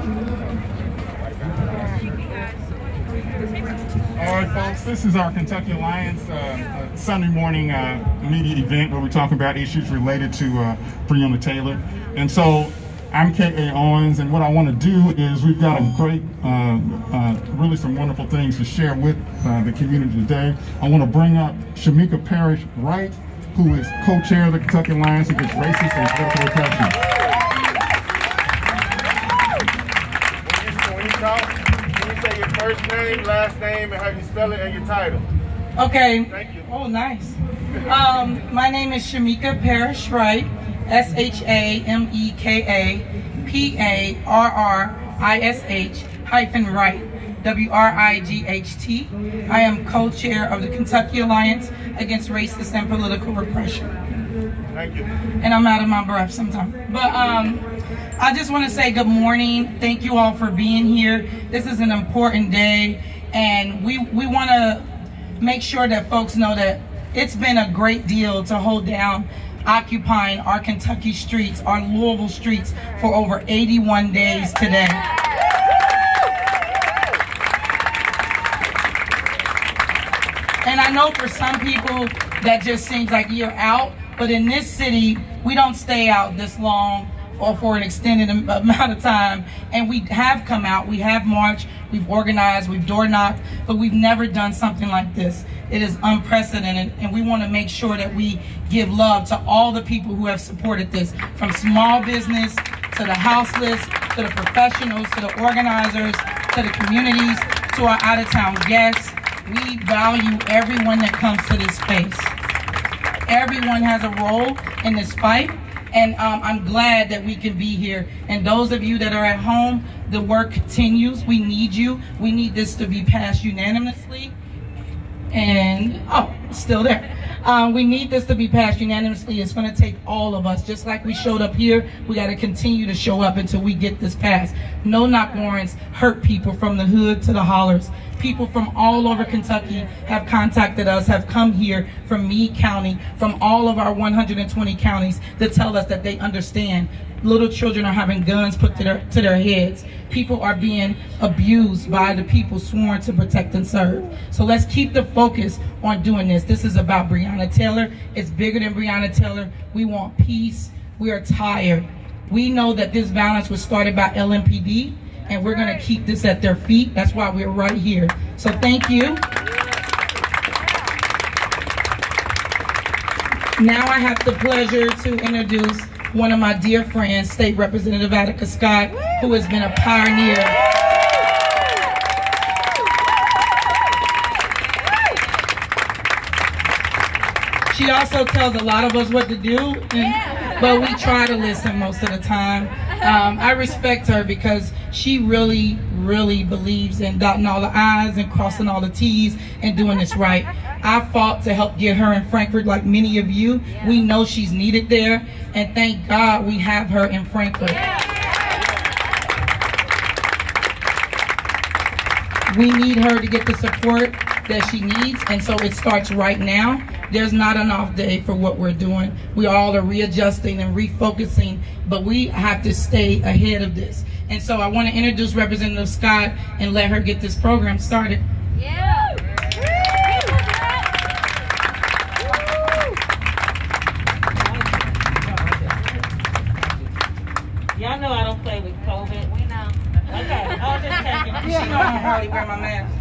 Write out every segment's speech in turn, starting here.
All right, folks, this is our Kentucky Alliance Sunday morning media event where we talk about issues related to Breonna Taylor. And so I'm K.A. Owens, and what I want to do is we've got a great, really some wonderful things to share with the community today. I want to bring up Shamika Parrish-Wright, who is co-chair of the Kentucky Alliance Against Racist and Political Repression. When you talk, can you say your first name, last name, and how you spell it, and your title? Okay. Thank you. Oh, nice. My name is Shamika Parrish-Wright, SHAMEKA-PARRISH-Wright, WRIGHT. I am co-chair of the Kentucky Alliance Against Racist and Political Repression. Thank you. And I'm out of my breath sometimes. But I just want to say good morning. Thank you all for being here. This is an important day, and we want to make sure that folks know that it's been a great deal to hold down occupying our Kentucky streets, our Louisville streets, for over 81 days today. And I know for some people that just seems like you're out, but in this city, we don't stay out this long or for an extended amount of time. And we have come out, we have marched, we've organized, we've door knocked, but we've never done something like this. It is unprecedented, and we want to make sure that we give love to all the people who have supported this, from small business to the houseless, to the professionals, to the organizers, to the communities, to our out-of-town guests. We value everyone that comes to this space. Everyone has a role in this fight, and I'm glad that we can be here. And those of you that are at home, the work continues. We need you. We need this to be passed unanimously. And, oh, still there. We need this to be passed unanimously. It's going to take all of us. Just like we showed up here, we got to continue to show up until we get this passed. No knock warrants hurt people from the hood to the hollers. People from all over Kentucky have contacted us, have come here from Meade County, from all of our 120 counties to tell us that they understand. Little children are having guns put to their heads. People are being abused by the people sworn to protect and serve. So let's keep the focus on doing this. This is about Breonna Taylor. It's bigger than Breonna Taylor. We want peace. We are tired. We know that this violence was started by LMPD, and we're going to keep this at their feet. That's why we're right here. So thank you. Now I have the pleasure to introduce one of my dear friends, State Representative Attica Scott, who has been a pioneer. She also tells a lot of us what to do, but we try to listen most of the time. I respect her because she really, really believes in dotting all the I's and crossing all the T's and doing this right. I fought to help get her in Frankfort like many of you. We know she's needed there, and thank God we have her in Frankfort. We need her to get the support that she needs, and so it starts right now. There's not an off day for what we're doing. We all are readjusting and refocusing, but we have to stay ahead of this. And so I want to introduce Representative Scott and let her get this program started. Yeah. Y'all know I don't play with COVID. We know. Okay, I was just checking. She know I hardly wear my mask.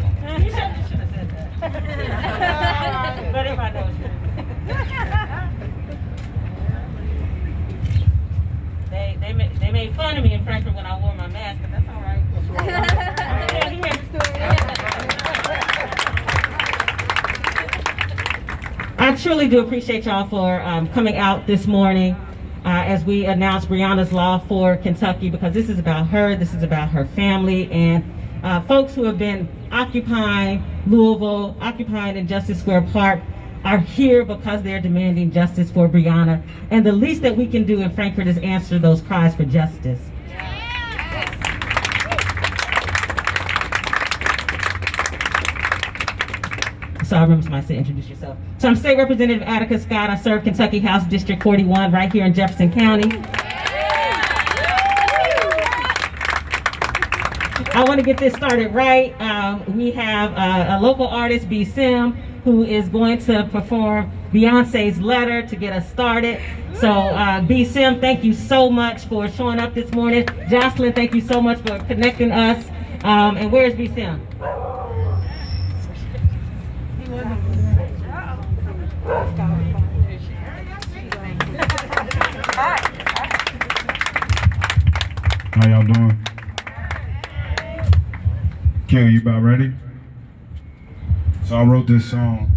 You should have said that. But everybody knows you. They made fun of me in Frankfurt when I wore my mask, but that's all right. I truly do appreciate y'all for coming out this morning as we announce Breonna's Law for Kentucky, because this is about her, this is about her family, and folks who have been occupying Louisville, occupying in Justice Square Park, are here because they're demanding justice for Breonna. And the least that we can do in Frankfurt is answer those cries for justice. So I remember somebody said, introduce yourself. So I'm State Representative Attica Scott. I serve Kentucky House District 41 right here in Jefferson County. I want to get this started right. We have a local artist, B. Sim, who is going to perform Beyonce's Letter to get us started. So B. Sim, thank you so much for showing up this morning. Jocelyn, thank you so much for connecting us. And where's B. Sim? How y'all doing? Q, you about ready? So I wrote this song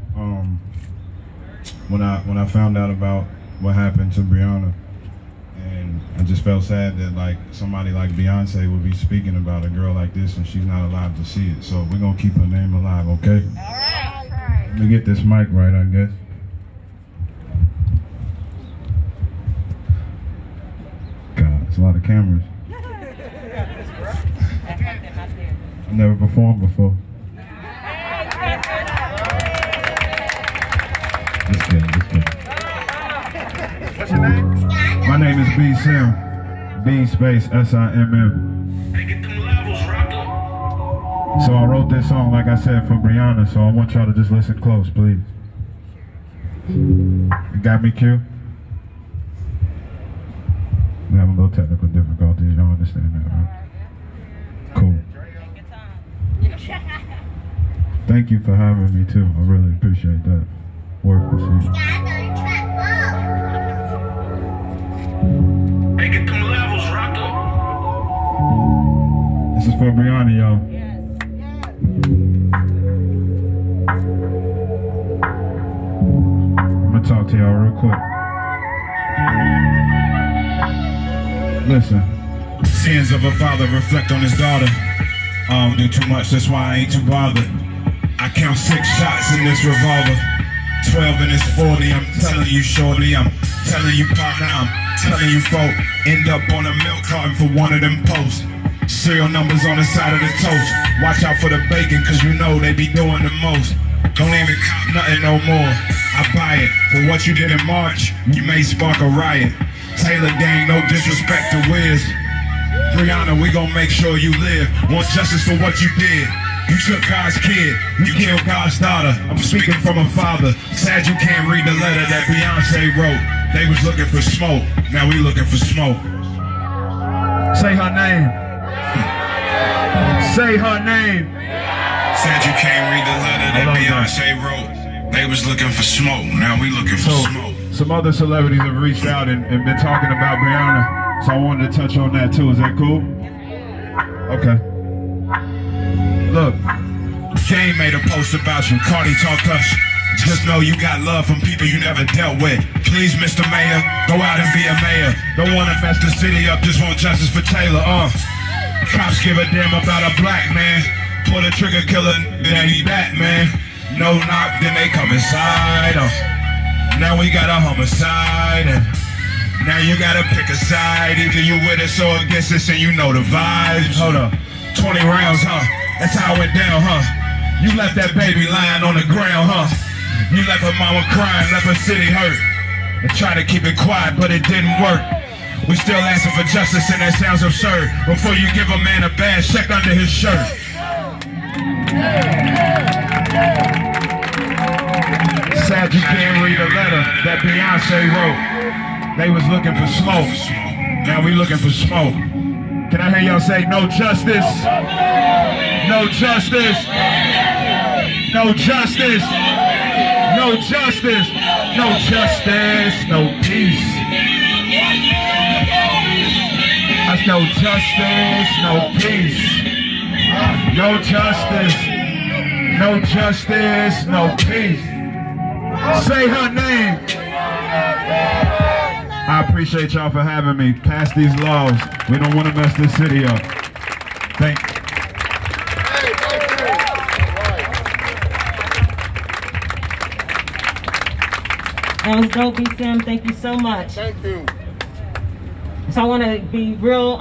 when I found out about what happened to Breonna, and I just felt sad that like somebody like Beyonce would be speaking about a girl like this and she's not alive to see it. So we're gonna keep her name alive, okay? All right. Let me get this mic right, I guess. God, it's a lot of cameras. I've never performed before. Just kidding. What's your name? My name is B. Sim. B space SIMM. So I wrote this song, like I said, for Breonna, so I want y'all to just listen close, please. You got me, Q? We have a little technical difficulties, y'all understand that, right? Cool. Thank you for having me too. I really appreciate that. Work with you. Hey, get them levels, Rocker. This is for Breonna, y'all. I'm gonna talk to y'all real quick. Listen. Sins of a father reflect on his daughter. I don't do too much, that's why I ain't too bothered. I count 6 shots in this revolver. 12 and it's 40, I'm telling you shorty, I'm telling you partner, I'm telling you folk. End up on a milk carton for one of them posts. Serial numbers on the side of the toast. Watch out for the bacon, cause you know they be doing the most. Don't even cop nothing no more. I buy it. For what you did in March, you may spark a riot. Taylor gang, no disrespect to Wiz. Breonna, we gon' make sure you live. Want justice for what you did. You took God's kid, you killed God's daughter. I'm speaking from a father. Sad you can't read the letter that Beyonce wrote. They was looking for smoke, now we looking for smoke. Say her name. Say her name. Said you can't read the letter that Beyonce wrote. They was looking for smoke, now we looking for smoke. Some other celebrities have reached out and been talking about Breonna, so I wanted to touch on that too. Is that cool? Okay. Look, Game made a post about you. Cardi talk us. Just know you got love from people you never dealt with. Please, Mr. Mayor, go out and be a mayor. Don't wanna mess the city up, just want justice for Taylor. Cops give a damn about a black man. Pull the trigger, killer, then he that man. No knock, then they come inside. Now we got a homicide, and now you gotta pick a side. Either you with us or against us, and you know the vibes. Hold up, 20 rounds, huh? That's how it went down, huh? You left that baby lying on the ground, huh? You left her mama crying, left her city hurt. And tried to keep it quiet, but it didn't work. We still asking for justice, and that sounds absurd. Before you give a man a badge, check under his shirt. Sad you can't read the letter that Beyonce wrote. They was looking for smoke. Now we looking for smoke. Can I hear y'all say no justice? No justice. No justice. No justice. No justice. No peace. That's no justice. No peace. No justice. No justice. No peace. Say her name. I appreciate y'all for having me. Pass these laws. We don't want to mess this city up. Thank you. That was dope, B. Sim. Thank you so much. Thank you. So I want to be real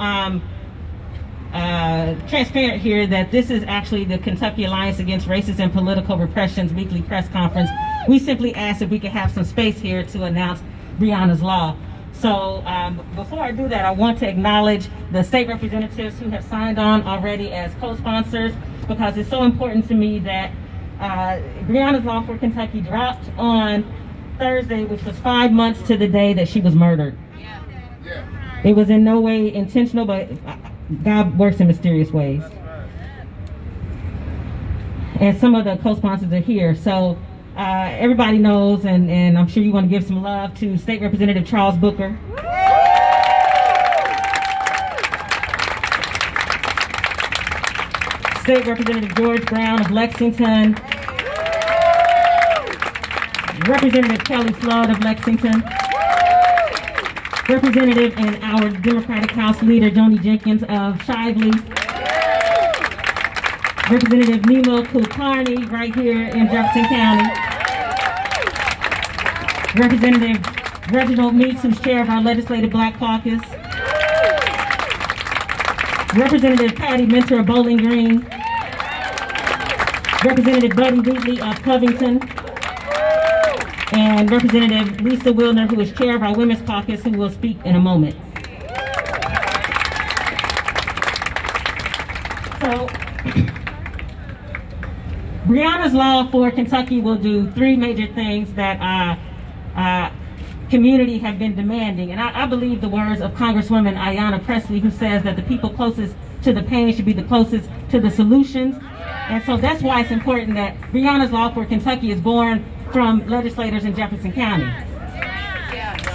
transparent here that this is actually the Kentucky Alliance Against Racist and Political Repression's weekly press conference. We simply asked if we could have some space here to announce Breonna's Law. So before I do that, I want to acknowledge the state representatives who have signed on already as co-sponsors, because it's so important to me that Breonna's Law for Kentucky dropped on Thursday, which was 5 months to the day that she was murdered. It was in no way intentional, but God works in mysterious ways. And some of the co-sponsors are here. So everybody knows, and I'm sure you want to give some love to State Representative Charles Booker. State Representative George Brown of Lexington. Representative Kelly Flood of Lexington. Representative and our Democratic House Leader Joni Jenkins of Shively. Representative Nemo Kulkarni right here in Jefferson County. Representative Reginald Meeks, who's chair of our Legislative Black Caucus. Representative Patty Mentor of Bowling Green. Representative Buddy Wheatley of Covington. And Representative Lisa Wilner, who is chair of our Women's Caucus, who will speak in a moment. So, Breonna's Law for Kentucky will do three major things that community have been demanding. And I believe the words of Congresswoman Ayanna Pressley, who says that the people closest to the pain should be the closest to the solutions. And so that's why it's important that Breonna's Law for Kentucky is born from legislators in Jefferson County.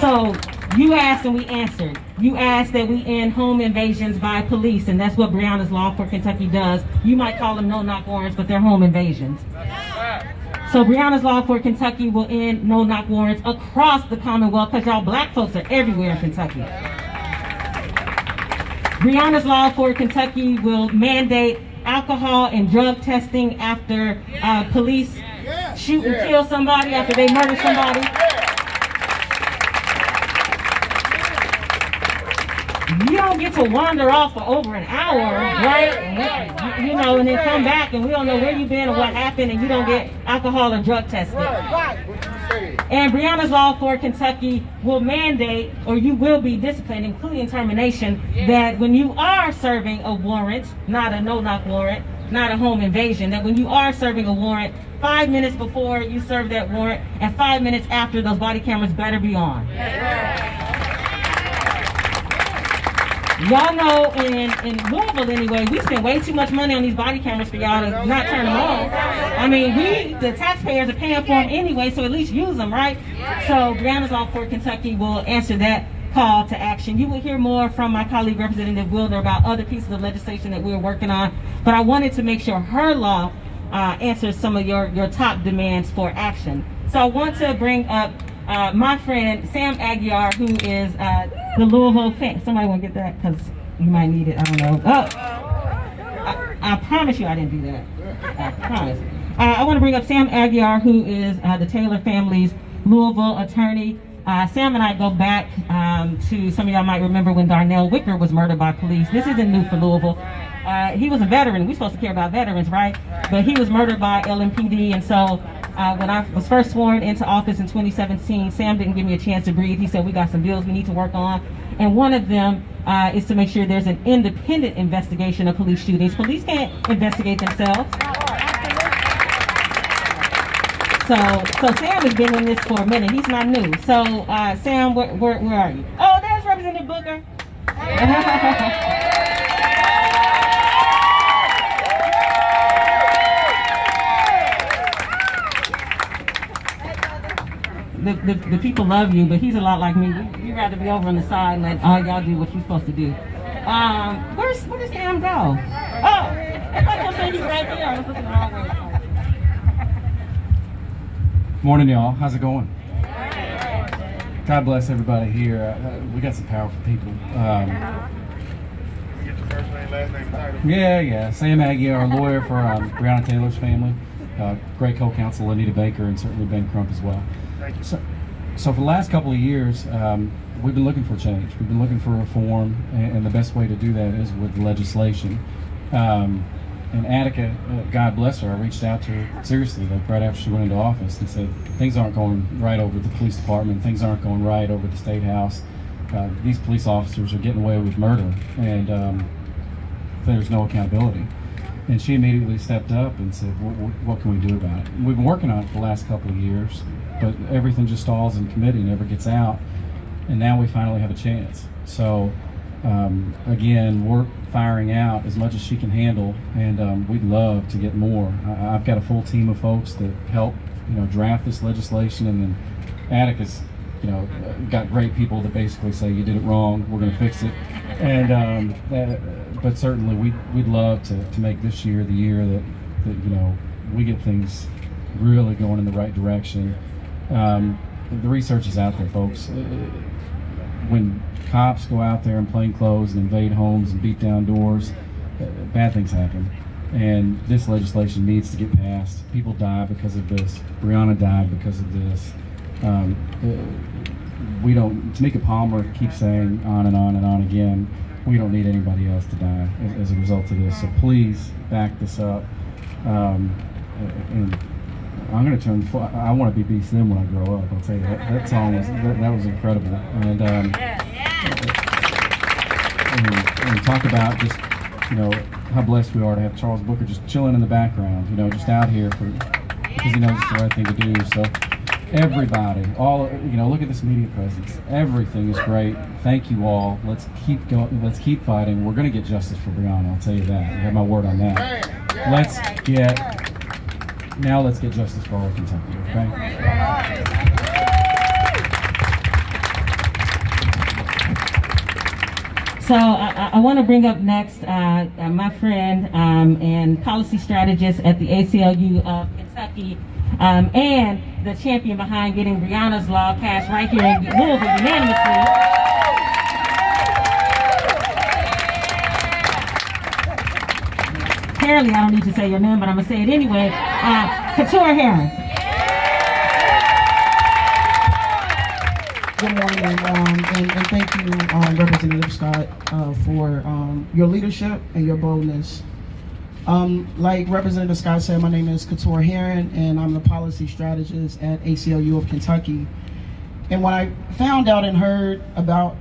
So you asked and we answered. You asked that we end home invasions by police, and that's what Breonna's Law for Kentucky does. You might call them no-knock warrants, but they're home invasions. So Breonna's Law for Kentucky will end no-knock warrants across the Commonwealth, because y'all black folks are everywhere in Kentucky. Breonna's Law for Kentucky will mandate alcohol and drug testing after police shoot and kill somebody, after they murder somebody. You don't get to wander off for over an hour, right? You know, and then come back and we don't know where you've been or what happened, and you don't get alcohol and drug tested. And Breonna's Law for Kentucky will mandate, or you will be disciplined, including termination, that when you are serving a warrant, not a no-knock warrant, not a home invasion, that when you are serving a warrant, 5 minutes before you serve that warrant and 5 minutes after, those body cameras better be on. Y'all know in Louisville anyway, we spend way too much money on these body cameras for y'all to not turn them on. I mean, the taxpayers are paying for them anyway, so at least use them, right? So Breonna's Law for Kentucky will answer that call to action. You will hear more from my colleague Representative Wilder about other pieces of legislation that we're working on, but I wanted to make sure her law answers some of your top demands for action. So I want to bring up my friend Sam Aguiar, who is the Louisville fan. Somebody want to get that? Because you might need it. I don't know. Oh, I promise you I didn't do that. I promise. I want to bring up Sam Aguiar, who is the Taylor family's Louisville attorney. Sam and I go back to, some of y'all might remember when Darnell Wicker was murdered by police. This isn't new for Louisville. He was a veteran. We're supposed to care about veterans, right? But he was murdered by LMPD, and so when I was first sworn into office in 2017, Sam didn't give me a chance to breathe. He said, we got some bills we need to work on. And one of them is to make sure there's an independent investigation of police shootings. Police can't investigate themselves. So Sam has been in this for a minute. He's not new. So Sam, where are you? Oh, there's Representative Booker. The people love you, but he's a lot like me. You'd rather be over on the side and let all y'all do what you're supposed to do. Where does Sam go? Oh, I thought you said he's right there. I was looking the wrong way. Morning, y'all. How's it going? God bless everybody here. We got some powerful people. Get your first name, last name, title. Yeah. Sam Aguiar, lawyer for Breonna Taylor's family. Great co-counsel Anita Baker, and certainly Ben Crump as well. So for the last couple of years, we've been looking for change. We've been looking for reform, and the best way to do that is with legislation. And Attica, God bless her, I reached out to her seriously, like right after she went into office, and said things aren't going right over at the police department, things aren't going right over at the State House. these police officers are getting away with murder, and there's no accountability. And she immediately stepped up and said, what can we do about it? And we've been working on it for the last couple of years, but everything just stalls in committee, never gets out. And now we finally have a chance. So again, we're firing out as much as she can handle, and we'd love to get more. I've got a full team of folks that help, draft this legislation, and then Atticus, got great people that basically say you did it wrong, we're going to fix it. And but certainly we'd love to make this year the year that we get things really going in the right direction. The research is out there, folks. When cops go out there in plain clothes and invade homes and beat down doors, bad things happen. And this legislation needs to get passed. People die because of this. Breonna died because of this. Tamika Palmer keeps saying on and on and on again, we don't need anybody else to die as a result of this. So please back this up. And I'm going to I want to be Slim when I grow up. I'll tell you that song that was incredible. And talk about just how blessed we are to have Charles Booker just chilling in the background, just out here because he knows it's the right thing to do. So everybody, look at this media presence. Everything is great. Thank you all. Let's keep going. Let's keep fighting. We're going to get justice for Breonna. I'll tell you that. I have my word on that. Let's get justice for all of Kentucky. Okay. So I want to bring up next my friend and policy strategist at the ACLU of Kentucky, and the champion behind getting Breonna's law passed right here in Louisville unanimously. Apparently, I don't need to say your name, but I'm going to say it anyway. Couture Heron. Good morning, and thank you, Representative Scott, for your leadership and your boldness. Like Representative Scott said, my name is Couture Heron, and I'm the policy strategist at ACLU of Kentucky. And when I found out and heard about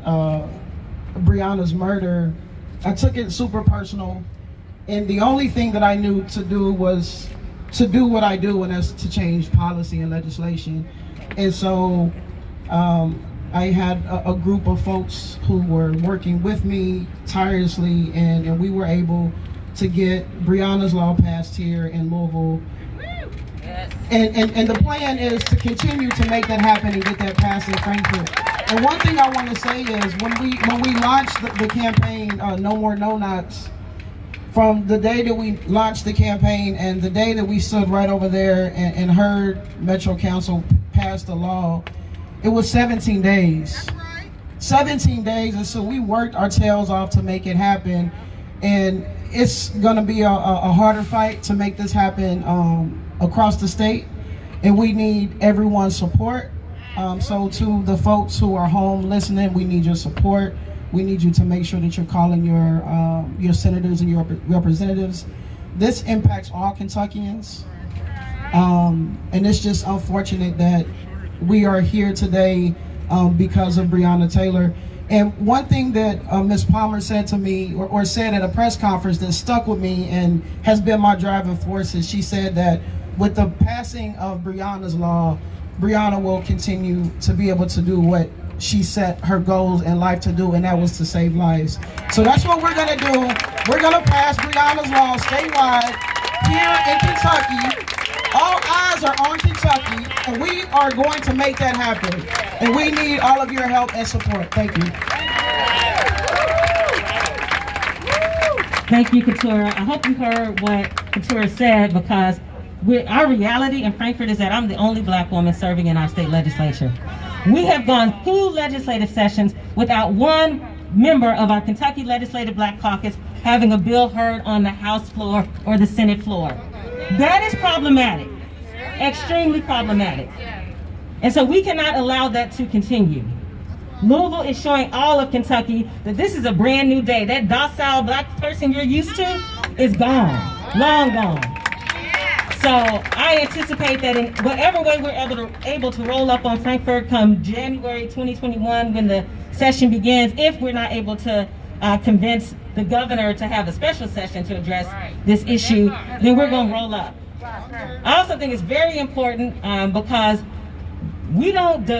Breonna's murder, I took it super personal. And the only thing that I knew to do was to do what I do, and that's to change policy and legislation. And so I had a group of folks who were working with me tirelessly, and we were able to get Breonna's law passed here in Louisville. And the plan is to continue to make that happen and get that passed in Frankfurt. And one thing I want to say is when we launched the campaign, No More No Nots, from the day that we launched the campaign and the day that we stood right over there and heard Metro Council pass the law, it was 17 days. 17 days, and so we worked our tails off to make it happen. And it's gonna be a harder fight to make this happen across the state, and we need everyone's support. So to the folks who are home listening, we need your support. We need you to make sure that you're calling your senators and your representatives. This impacts all Kentuckians, and it's just unfortunate that we are here today because of Breonna Taylor. And one thing that Ms. Palmer said to me, or said at a press conference that stuck with me and has been my driving force, is she said that with the passing of Breonna's law, Breonna will continue to be able to do what she set her goals in life to do, and that was to save lives. So that's what we're gonna do. We're gonna pass Breonna's law statewide here in Kentucky. All eyes are on Kentucky, and we are going to make that happen. And we need all of your help and support. Thank you. Thank you, Couture. I hope you heard what Couture said, because our reality in Frankfurt is that I'm the only black woman serving in our state legislature. We have gone 2 legislative sessions without one member of our Kentucky Legislative Black Caucus having a bill heard on the House floor or the Senate floor. That is problematic, extremely problematic. And so we cannot allow that to continue. Louisville is showing all of Kentucky that this is a brand new day. That docile black person you're used to is gone, long gone. So I anticipate that in whatever way we're able to roll up on Frankfurt come January 2021 when the session begins, if we're not able to convince the governor to have a special session to address this issue, then we're going to roll up. I also think it's very important because we don't,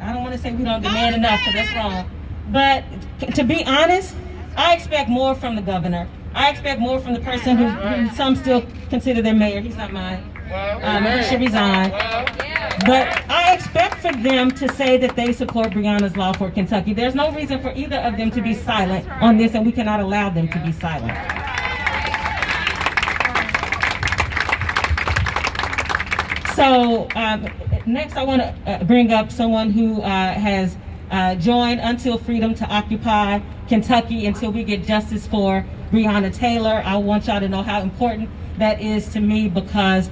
I don't want to say we don't demand enough because that's wrong, but to be honest, I expect more from the governor. I expect more from the person who some still consider their mayor. He's not mine. He should resign. But I expect for them to say that they support Breonna's law for Kentucky. There's no reason for either of them to be silent on this, and we cannot allow them to be silent. So next I want to bring up someone who has joined Until Freedom to occupy Kentucky until we get justice for Breonna Taylor. I want y'all to know how important that is to me because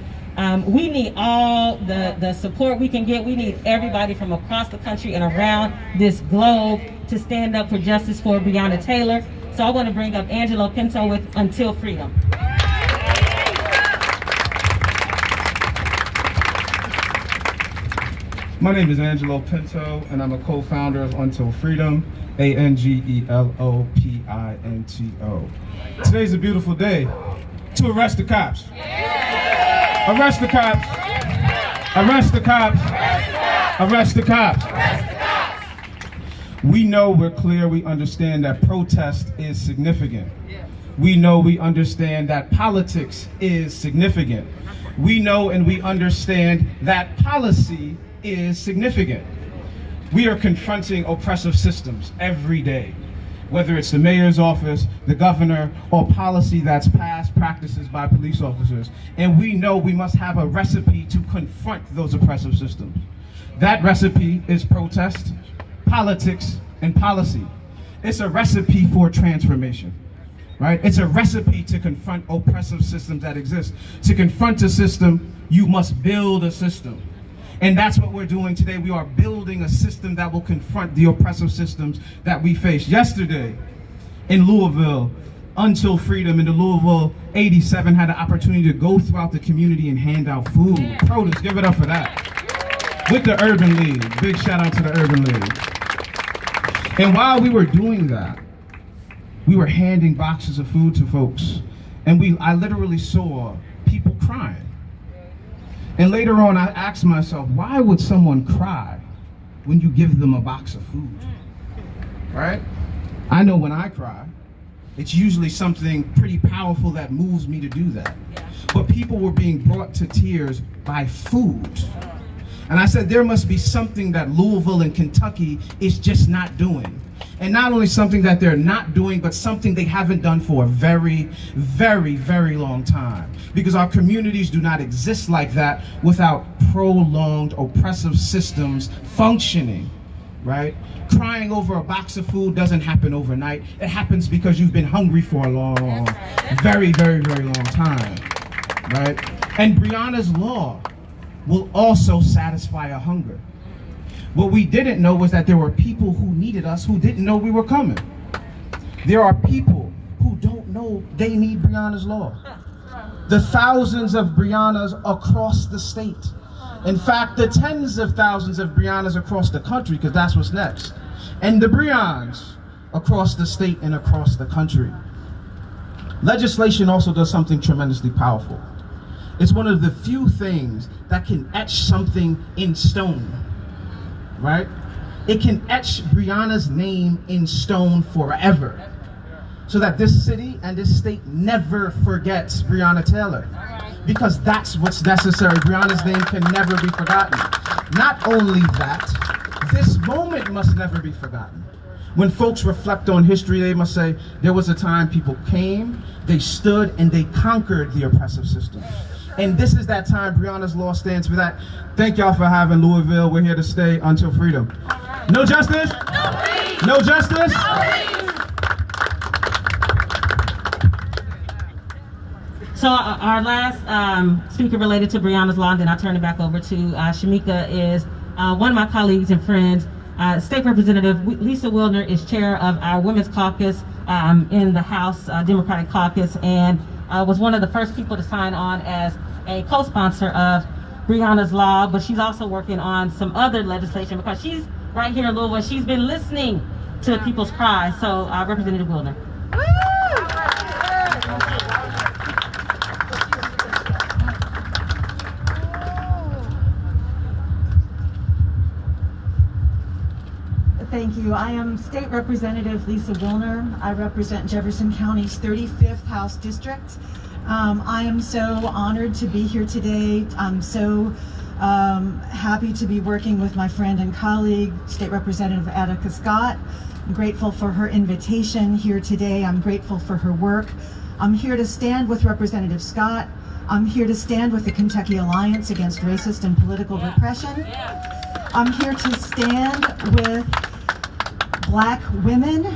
we need all the support we can get. We need everybody from across the country and around this globe to stand up for justice for Breonna Taylor. So I want to bring up Angelo Pinto with Until Freedom. My name is Angelo Pinto, and I'm a co-founder of Until Freedom, ANGELOPINTO. Today's a beautiful day to arrest the cops. Arrest the cops. Arrest the cops. Arrest the cops. We know, we're clear, we understand that protest is significant. We know, we understand that politics is significant. We know and we understand that policy is significant. We are confronting oppressive systems every day, whether it's the mayor's office, the governor, or policy that's passed, practices by police officers. And we know we must have a recipe to confront those oppressive systems. That recipe is protest, politics, and policy. It's a recipe for transformation, right? It's a recipe to confront oppressive systems that exist. To confront a system, you must build a system. And that's what we're doing today. We are building a system that will confront the oppressive systems that we face. Yesterday in Louisville, Until Freedom in the Louisville 87 had an opportunity to go throughout the community and hand out food, produce, give it up for that. With the Urban League, big shout out to the Urban League. And while we were doing that, we were handing boxes of food to folks. And I literally saw people crying. And later on, I asked myself, why would someone cry when you give them a box of food? Right? I know when I cry, it's usually something pretty powerful that moves me to do that. But people were being brought to tears by food. And I said, there must be something that Louisville and Kentucky is just not doing. And not only something that they're not doing, but something they haven't done for a very, very, very long time. Because our communities do not exist like that without prolonged oppressive systems functioning, right? Crying over a box of food doesn't happen overnight. It happens because you've been hungry for a long, very, very, very long time, right? And Breonna's law will also satisfy a hunger. What we didn't know was that there were people who needed us who didn't know we were coming. There are people who don't know they need Breonna's law. The thousands of Breonnas across the state. In fact, the tens of thousands of Breonnas across the country, because that's what's next. And the Breons across the state and across the country. Legislation also does something tremendously powerful. It's one of the few things that can etch something in stone. Right? It can etch Breonna's name in stone forever so that this city and this state never forgets Breonna Taylor, because that's what's necessary. Breonna's name can never be forgotten. Not only that, this moment must never be forgotten. When folks reflect on history, they must say there was a time people came, they stood, and they conquered the oppressive system. And this is that time. Breonna's law stands for that. Thank y'all for having Louisville. We're here to stay until freedom. No justice? No peace. No justice? No peace. So our last speaker related to Breonna's law, and then I'll turn it back over to Shamika, is one of my colleagues and friends, State Representative Lisa Wilner is chair of our Women's Caucus in the House Democratic Caucus, and was one of the first people to sign on as a co-sponsor of Breonna's Law, but she's also working on some other legislation because she's right here in Louisville. She's been listening to people's cries. So, Representative Wilner. Thank you. I am State Representative Lisa Wilner. I represent Jefferson County's 35th House District. I am so honored to be here today. I'm so happy to be working with my friend and colleague, State Representative Attica Scott. I'm grateful for her invitation here today. I'm grateful for her work. I'm here to stand with Representative Scott. I'm here to stand with the Kentucky Alliance Against Racist and Political Repression. I'm here to stand with Black women.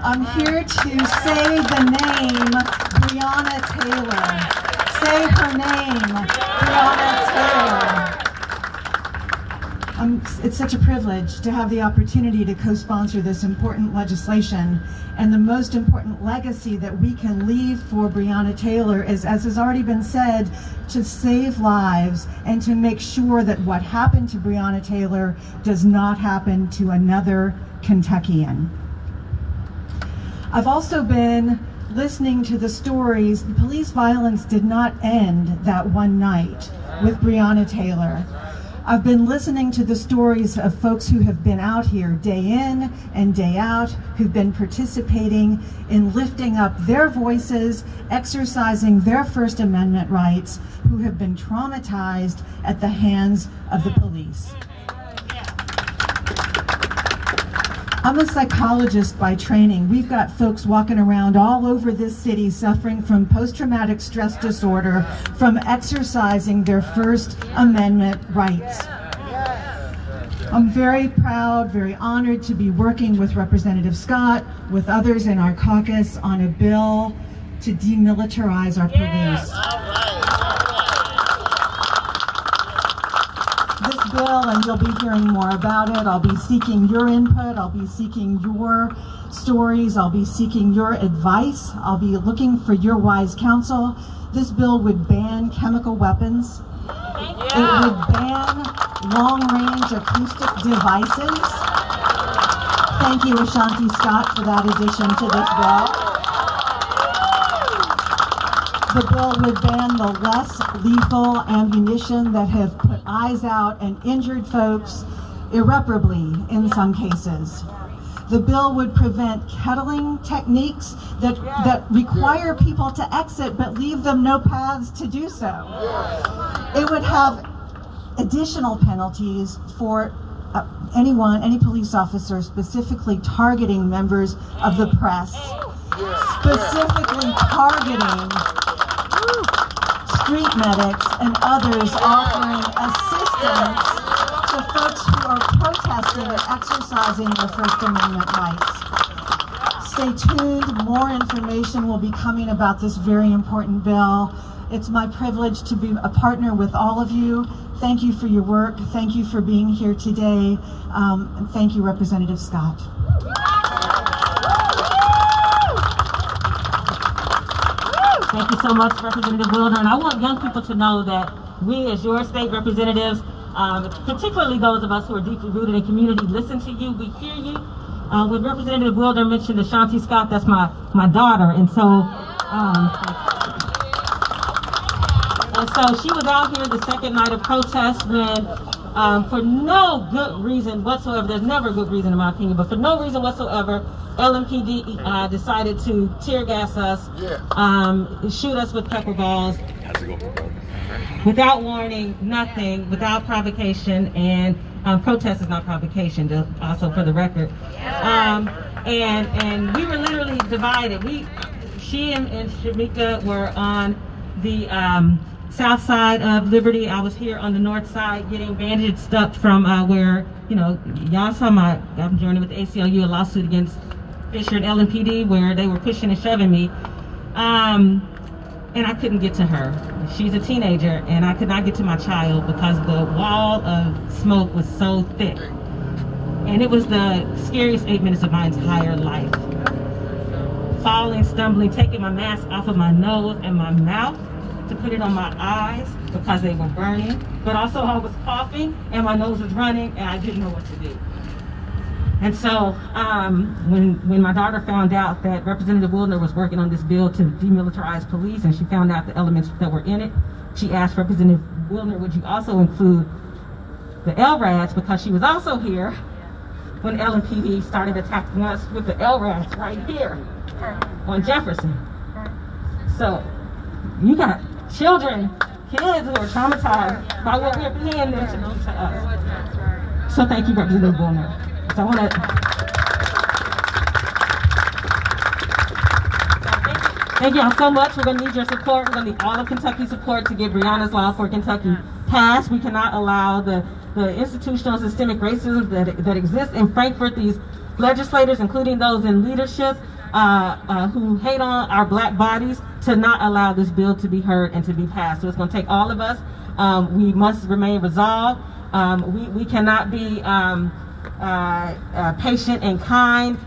I'm here to say the name Breonna Taylor. Say her name, Breonna Taylor. It's such a privilege to have the opportunity to co-sponsor this important legislation. And the most important legacy that we can leave for Breonna Taylor is, as has already been said, to save lives and to make sure that what happened to Breonna Taylor does not happen to another Kentuckian. I've also been listening to the stories. The police violence did not end that one night with Breonna Taylor. I've been listening to the stories of folks who have been out here day in and day out, who've been participating in lifting up their voices, exercising their First Amendment rights, who have been traumatized at the hands of the police. I'm a psychologist by training. We've got folks walking around all over this city suffering from post-traumatic stress disorder from exercising their First Amendment rights. I'm very proud, very honored to be working with Representative Scott, with others in our caucus on a bill to demilitarize our police. This bill, and you'll be hearing more about it, I'll be seeking your input, I'll be seeking your stories, I'll be seeking your advice, I'll be looking for your wise counsel. This bill would ban chemical weapons. It would ban long-range acoustic devices. Thank you, Ashanti Scott, for that addition to this bill. The bill would ban the less lethal ammunition that have put eyes out and injured folks irreparably in some cases. The bill would prevent kettling techniques that require people to exit but leave them no paths to do so. It would have additional penalties for any police officer specifically targeting members of the press, specifically targeting street medics and others offering assistance to folks who are protesting and exercising their First Amendment rights. Stay tuned. More information will be coming about this very important bill. It's my privilege to be a partner with all of you. Thank you for your work. Thank you for being here today. And thank you, Representative Scott. Thank you so much, Representative Wilner. And I want young people to know that we, as your state representatives, particularly those of us who are deeply rooted in community, listen to you, we hear you. When Representative Wilner mentioned Ashanti Scott, that's my daughter. And so she was out here the second night of protest when, for no good reason whatsoever, there's never a good reason in my opinion, but for no reason whatsoever, LMPD decided to tear gas us, shoot us with pepper balls, without warning, nothing, without provocation, and protest is not provocation, just also for the record. And we were literally divided. She and Shamika were on the south side of Liberty. I was here on the north side getting bandaged stuff from where, y'all saw I'm joining with the ACLU, a lawsuit against Fisher and LMPD where they were pushing and shoving me. And I couldn't get to her. She's a teenager and I could not get to my child because the wall of smoke was so thick. And it was the scariest 8 minutes of my entire life. Falling, stumbling, taking my mask off of my nose and my mouth to put it on my eyes because they were burning, but also I was coughing and my nose was running and I didn't know what to do. And so when my daughter found out that Representative Wilner was working on this bill to demilitarize police, and she found out the elements that were in it, she asked Representative Wilner, would you also include the LRADs, because she was also here when LMPD started attacking us with the LRADs right here on Jefferson. So you got children, kids who are traumatized by what we're paying them to do to us. So thank you, Representative Breonna. So I want to thank y'all so much. We're going to need your support. We're going to need all of Kentucky's support to get Breonna's Law for Kentucky passed. We cannot allow the institutional systemic racism that exists in Frankfurt. These legislators, including those in leadership, who hate on our black bodies, to not allow this bill to be heard and to be passed. So it's going to take all of us. We must remain resolved. We cannot be patient and kind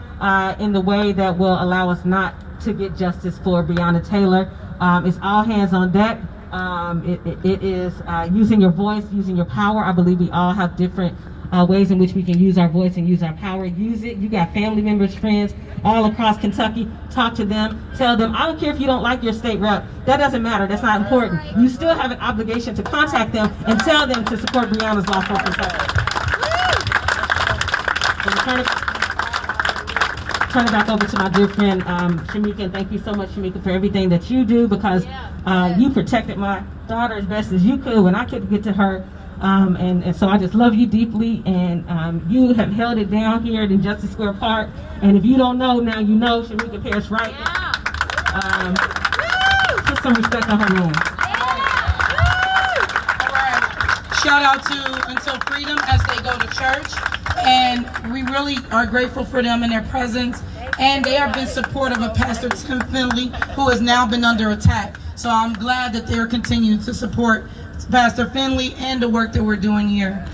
in the way that will allow us not to get justice for Breonna Taylor. It's all hands on deck. It is using your voice, using your power. I believe we all have different ways in which we can use our voice and use our power. Use it. You got family members, friends all across Kentucky. Talk to them. Tell them. I don't care if you don't like your state rep. That doesn't matter. That's not important. You still have an obligation to contact them and tell them to support Breonna's Law for Kentucky. Turn it back over to my dear friend Shamika, and thank you so much, Shamika, for everything that you do, because you protected my daughter as best as you could when I couldn't get to her, and so I just love you deeply, and you have held it down here at Justice Square Park, and if you don't know, now you know. Shamika Parrish Wright. Put some respect on her name. All right. Shout out to Until Freedom as they go to church. And we really are grateful for them and their presence. And they have been supportive of Pastor Tim Finley, who has now been under attack. So I'm glad that they're continuing to support Pastor Finley and the work that we're doing here.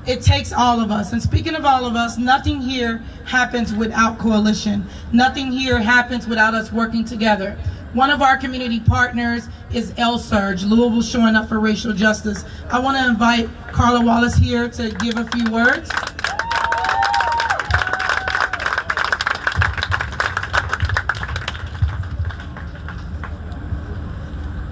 It takes all of us. And speaking of all of us, nothing here happens without coalition. Nothing here happens without us working together. One of our community partners is L-Surge, Louisville Showing Up for Racial Justice. I want to invite Carla Wallace here to give a few words.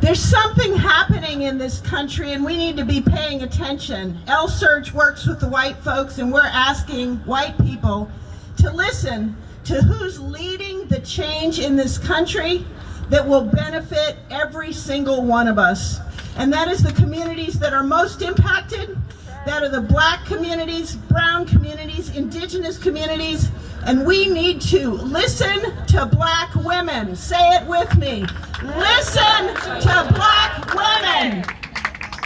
There's something happening in this country and we need to be paying attention. L-Surge works with the white folks, and we're asking white people to listen to who's leading the change in this country that will benefit every single one of us. And that is the communities that are most impacted. That are the black communities, brown communities, indigenous communities. And we need to listen to black women. Say it with me. Listen to black women.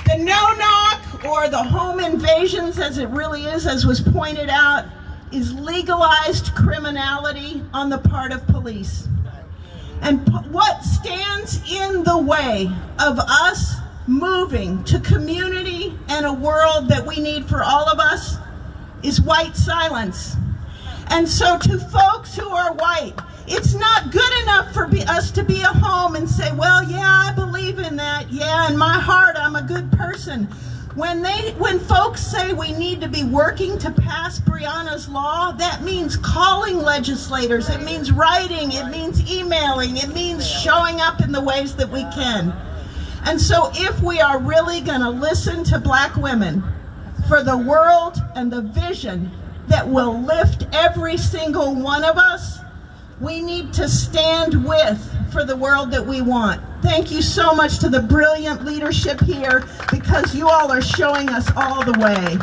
The no-knock, or the home invasions as it really is, as was pointed out, is legalized criminality on the part of police. And what stands in the way of us moving to community and a world that we need for all of us is white silence. And so to folks who are white, it's not good enough for us to be at home and say, well, yeah, I believe in that. Yeah, in my heart, I'm a good person. When folks say we need to be working to pass Breonna's Law, that means calling legislators, it means writing, it means emailing, it means showing up in the ways that we can. And so if we are really going to listen to black women for the world and the vision that will lift every single one of us, we need to stand with for the world that we want. Thank you so much to the brilliant leadership here, because you all are showing us all the way.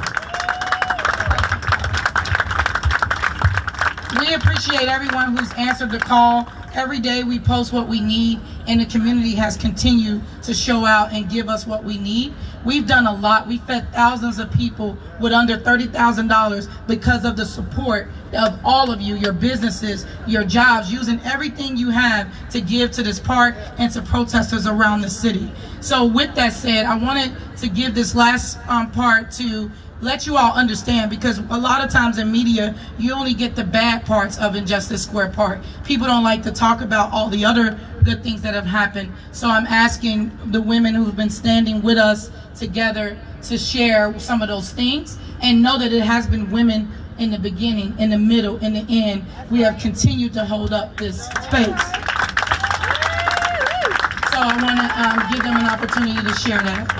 We appreciate everyone who's answered the call. Every day we post what we need, and the community has continued to show out and give us what we need. We've done a lot. We fed thousands of people with under $30,000 because of the support of all of you, your businesses, your jobs, using everything you have to give to this park and to protesters around the city. So with that said, I wanted to give this last part to let you all understand, because a lot of times in media, you only get the bad parts of Injustice Square Park. People don't like to talk about all the other good things that have happened. So I'm asking the women who've been standing with us together to share some of those things, and know that it has been women in the beginning, in the middle, in the end. We have continued to hold up this space. So I want to give them an opportunity to share that.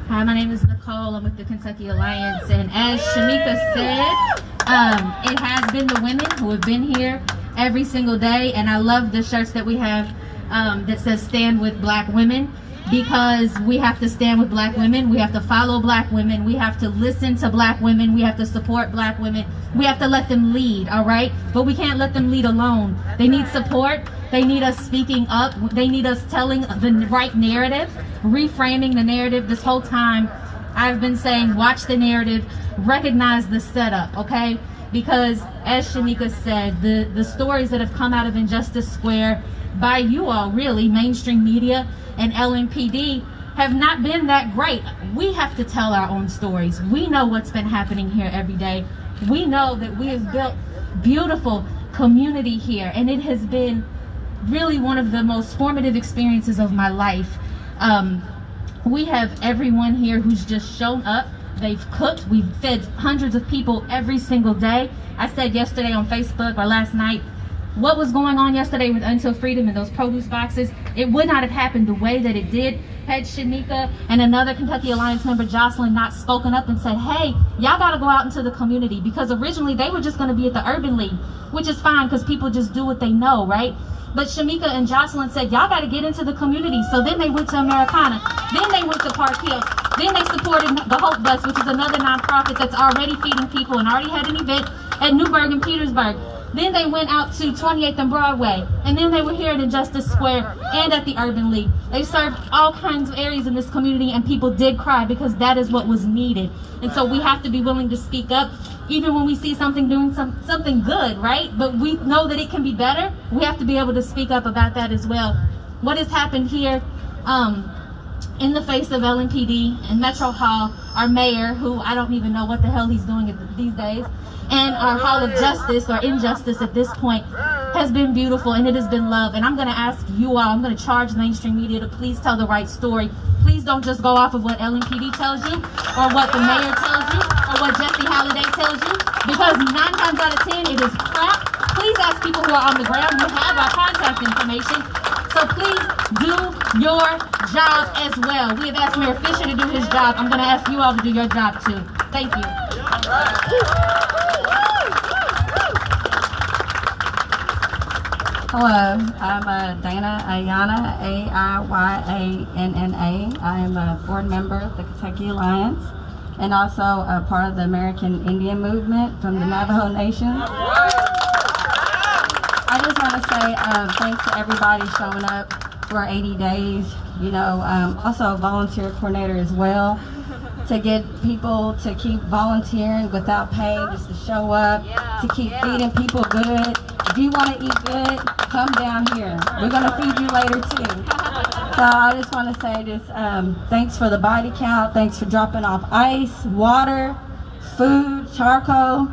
Hi, my name is Nicole. I'm with the Kentucky Alliance, and as Shamika said, it has been the women who have been here every single day, and I love the shirts that we have that says "Stand with Black Women," because we have to stand with Black women, we have to follow Black women, we have to listen to Black women, we have to support Black women, we have to let them lead, all right? But we can't let them lead alone. They need support, they need us speaking up, they need us telling the right narrative, reframing the narrative. This whole time I've been saying, watch the narrative, recognize the setup, okay? Because as Shamika said, the stories that have come out of Injustice Square by you all, really, mainstream media and LMPD, have not been that great. We have to tell our own stories. We know what's been happening here every day. We know that we have built beautiful community here, and it has been really one of the most formative experiences of my life. We have everyone here who's just shown up. They've cooked. We've fed hundreds of people every single day. I said yesterday on Facebook, or last night, what was going on yesterday with Until Freedom and those produce boxes, it would not have happened the way that it did had Shanika and another Kentucky Alliance member, Jocelyn, not spoken up and said, hey, y'all gotta go out into the community, because originally they were just gonna be at the Urban League, which is fine because people just do what they know, right? But Shamika and Jocelyn said, y'all gotta get into the community. So then they went to Americana, then they went to Park Hill, then they supported the Hope Bus, which is another nonprofit that's already feeding people and already had an event at Newburgh and Petersburg. Then they went out to 28th and Broadway, and then they were here at Injustice Square and at the Urban League. They served all kinds of areas in this community, and people did cry because that is what was needed. And so we have to be willing to speak up, even when we see something doing something good, right? But we know that it can be better. We have to be able to speak up about that as well. What has happened here in the face of LMPD and Metro Hall, our mayor, who I don't even know what the hell he's doing these days, and our Hall of Justice, or Injustice at this point, has been beautiful, and it has been love. And I'm going to ask you all, I'm going to charge mainstream media to please tell the right story. Please don't just go off of what LMPD tells you, or what the mayor tells you, or what Jesse Halliday tells you, because 9 times out of 10 it is crap. Please ask people who are on the ground. You have our contact information. So please do your job as well. We have asked Mayor Fisher to do his job. I'm going to ask you all to do your job too. Thank you. Hello, I'm Dana Ayana, A-I-Y-A-N-N-A. I am a board member of the Kentucky Alliance and also a part of the American Indian movement from the Navajo Nation. I just want to say thanks to everybody showing up for 80 days. You know, also a volunteer coordinator as well, to get people to keep volunteering without pay, just to show up, to keep feeding people good. If you want to eat good, come down here. We're going to feed you later too. So I just want to say this, thanks for the body count, thanks for dropping off ice, water, food, charcoal,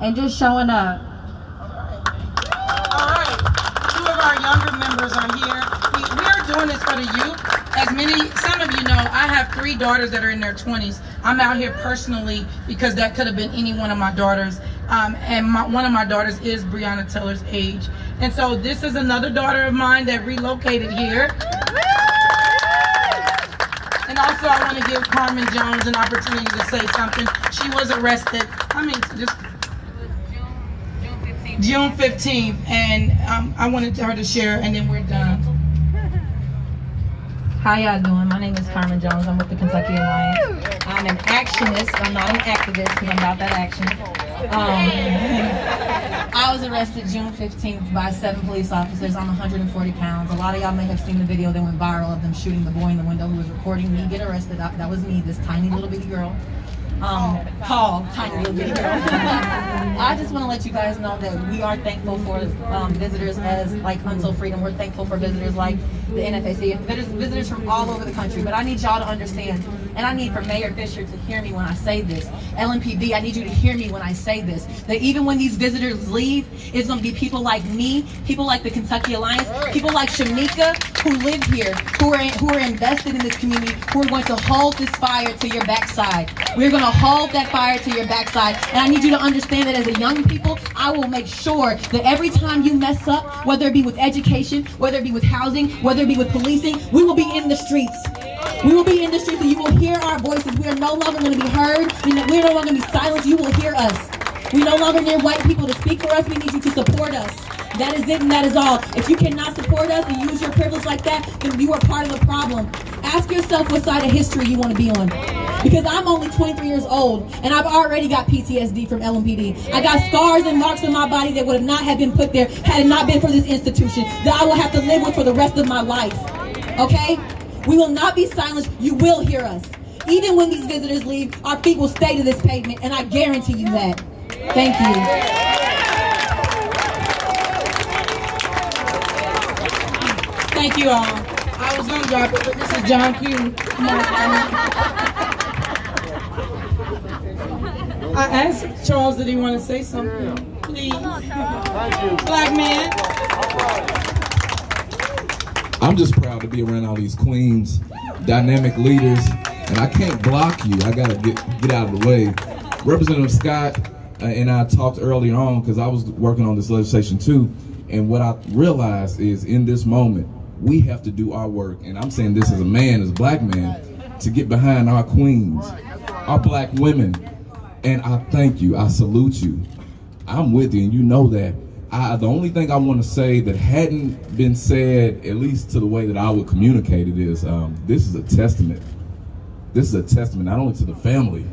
and just showing up. All right, 2 of our younger members are here. We are doing this for the youth. As some of you know, I have 3 daughters that are in their 20s. I'm out here personally because that could have been any one of my daughters. And one of my daughters is Breonna Taylor's age. And so this is another daughter of mine that relocated here. And also I want to give Carmen Jones an opportunity to say something. She was arrested, June 15th, and I wanted her to share, and then we're done. How y'all doing? My name is Carmen Jones. I'm with the Kentucky Alliance. I'm an actionist. I'm not an activist because I'm about that action. I was arrested June 15th by 7 police officers. I'm 140 pounds. A lot of y'all may have seen the video that went viral of them shooting the boy in the window who was recording me get arrested. That was me, this tiny little bitty girl. Tall, tiny little bitty girl. I just want to let you guys know that we are thankful for visitors like Until Freedom. We're thankful for visitors like the NFAC, visitors from all over the country. But I need y'all to understand, And I need for Mayor Fisher to hear me when I say this. LMPD, I need you to hear me when I say this. That even when these visitors leave, it's going to be people like me, people like the Kentucky Alliance, people like Shamika who live here, who are invested in this community, who are going to hold this fire to your backside. We're going to hold that fire to your backside. And I need you to understand that as a young people, I will make sure that every time you mess up, whether it be with education, whether it be with housing, whether it be with policing, we will be in the streets. We will be in the streets and you will hear our voices. We are no longer going to be heard. We are no longer going to be silenced. You will hear us. We no longer need white people to speak for us. We need you to support us. That is it and that is all. If you cannot support us and use your privilege like that, then you are part of the problem. Ask yourself what side of history you want to be on. Because I'm only 23 years old and I've already got PTSD from LMPD. I got scars and marks on my body that would not have been put there had it not been for this institution that I will have to live with for the rest of my life. Okay? We will not be silenced. You will hear us. Even when these visitors leave, our feet will stay to this pavement, and I guarantee you that. Thank you. Thank you all. I was going to drop it, but this is John Q. I asked Charles, did he want to say something? Please. Black man. I'm just proud to be around all these queens, dynamic leaders, and I can't block you. I gotta get out of the way. Representative Scott and I talked earlier on because I was working on this legislation too, and what I realized is in this moment, we have to do our work, and I'm saying this as a man, as a black man, to get behind our queens, our black women, and I thank you, I salute you. I'm with you, and you know that. The only thing I want to say that hadn't been said, at least to the way that I would communicate it, is this is a testament. This is a testament not only to the family,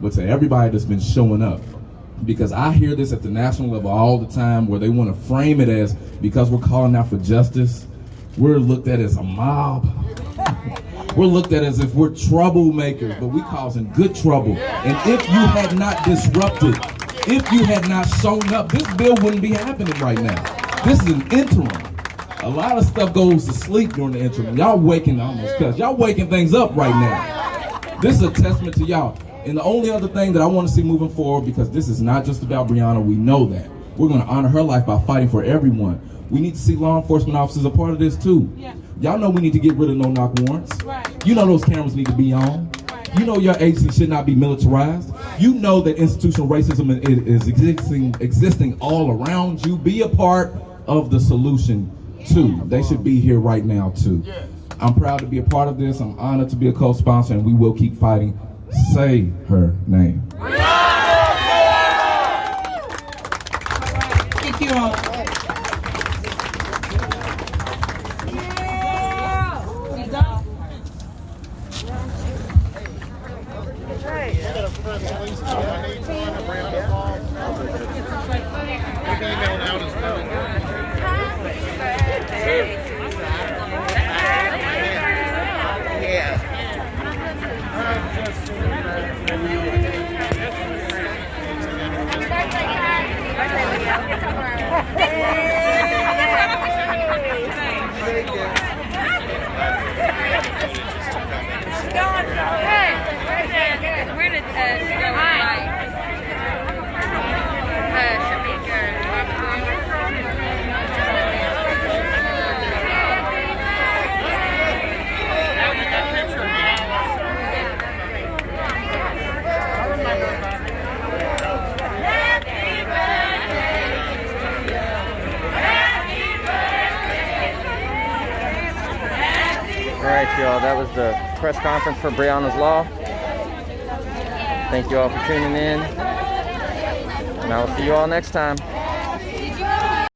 but to everybody that's been showing up. Because I hear this at the national level all the time where they want to frame it as, because we're calling out for justice, we're looked at as a mob. We're looked at as if we're troublemakers, but we're causing good trouble. And if you had not disrupted, if you had not shown up, this bill wouldn't be happening right now. This is an interim. A lot of stuff goes to sleep during the interim. Y'all waking, y'all waking things up right now. This is a testament to y'all. And the only other thing that I want to see moving forward, because this is not just about Breonna, we know that. We're going to honor her life by fighting for everyone. We need to see law enforcement officers a part of this too. Y'all know we need to get rid of no-knock warrants. You know those cameras need to be on. You know your agency should not be militarized. You know that institutional racism is existing all around you. Be a part of the solution too. They should be here right now too. I'm proud to be a part of this. I'm honored to be a co-sponsor, and we will keep fighting. Say her name. Thank you all. Alright y'all, that was the press conference for Breonna's Law. Thank you all for tuning in, and I will see you all next time.